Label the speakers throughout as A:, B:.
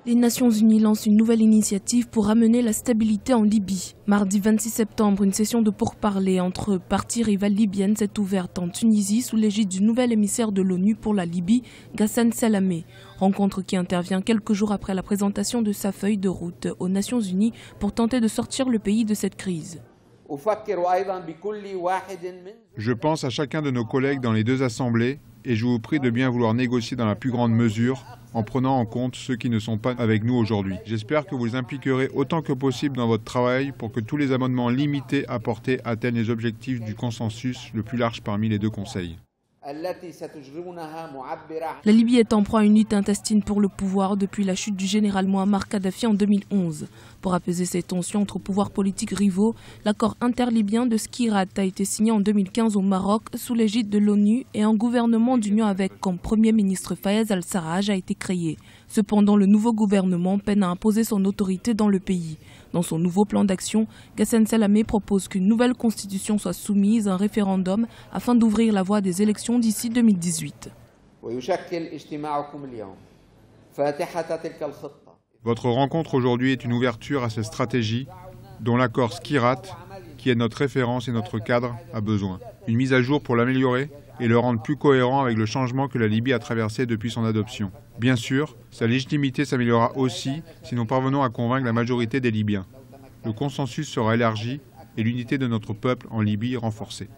A: Les Nations Unies lancent une nouvelle initiative pour ramener la stabilité en Libye. Mardi 26 septembre, une session de pourparlers entre parties rivales libyennes s'est ouverte en Tunisie sous l'égide du nouvel émissaire de l'ONU pour la Libye, Ghassan Salamé. Rencontre qui intervient quelques jours après la présentation de sa feuille de route aux Nations Unies pour tenter de sortir le pays de cette crise.
B: Je pense à chacun de nos collègues dans les deux assemblées et je vous prie de bien vouloir négocier dans la plus grande mesure en prenant en compte ceux qui ne sont pas avec nous aujourd'hui. J'espère que vous vous impliquerez autant que possible dans votre travail pour que tous les amendements limités apportés atteignent les objectifs du consensus le plus large parmi les deux conseils.
A: La Libye est en proie à une lutte intestine pour le pouvoir depuis la chute du général Mouammar Kadhafi en 2011. Pour apaiser ces tensions entre pouvoirs politiques rivaux, l'accord interlibyen de Skhirat a été signé en 2015 au Maroc sous l'égide de l'ONU et un gouvernement d'union avec comme Premier ministre Fayez al-Sarraj a été créé. Cependant, le nouveau gouvernement peine à imposer son autorité dans le pays. Dans son nouveau plan d'action, Ghassan Salamé propose qu'une nouvelle constitution soit soumise à un référendum afin d'ouvrir la voie des élections d'ici 2018.
B: Votre rencontre aujourd'hui est une ouverture à cette stratégie dont l'accord Skhirat, qui est notre référence et notre cadre, a besoin. Une mise à jour pour l'améliorer et le rendre plus cohérent avec le changement que la Libye a traversé depuis son adoption. Bien sûr, sa légitimité s'améliorera aussi si nous parvenons à convaincre la majorité des Libyens. Le consensus sera élargi et l'unité de notre peuple en Libye renforcée.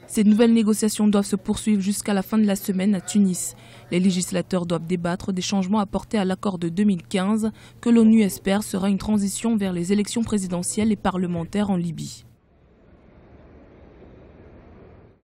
A: Ces nouvelles négociations doivent se poursuivre jusqu'à la fin de la semaine à Tunis. Les législateurs doivent débattre des changements apportés à l'accord de 2015 que l'ONU espère sera une transition vers les élections présidentielles et parlementaires en Libye.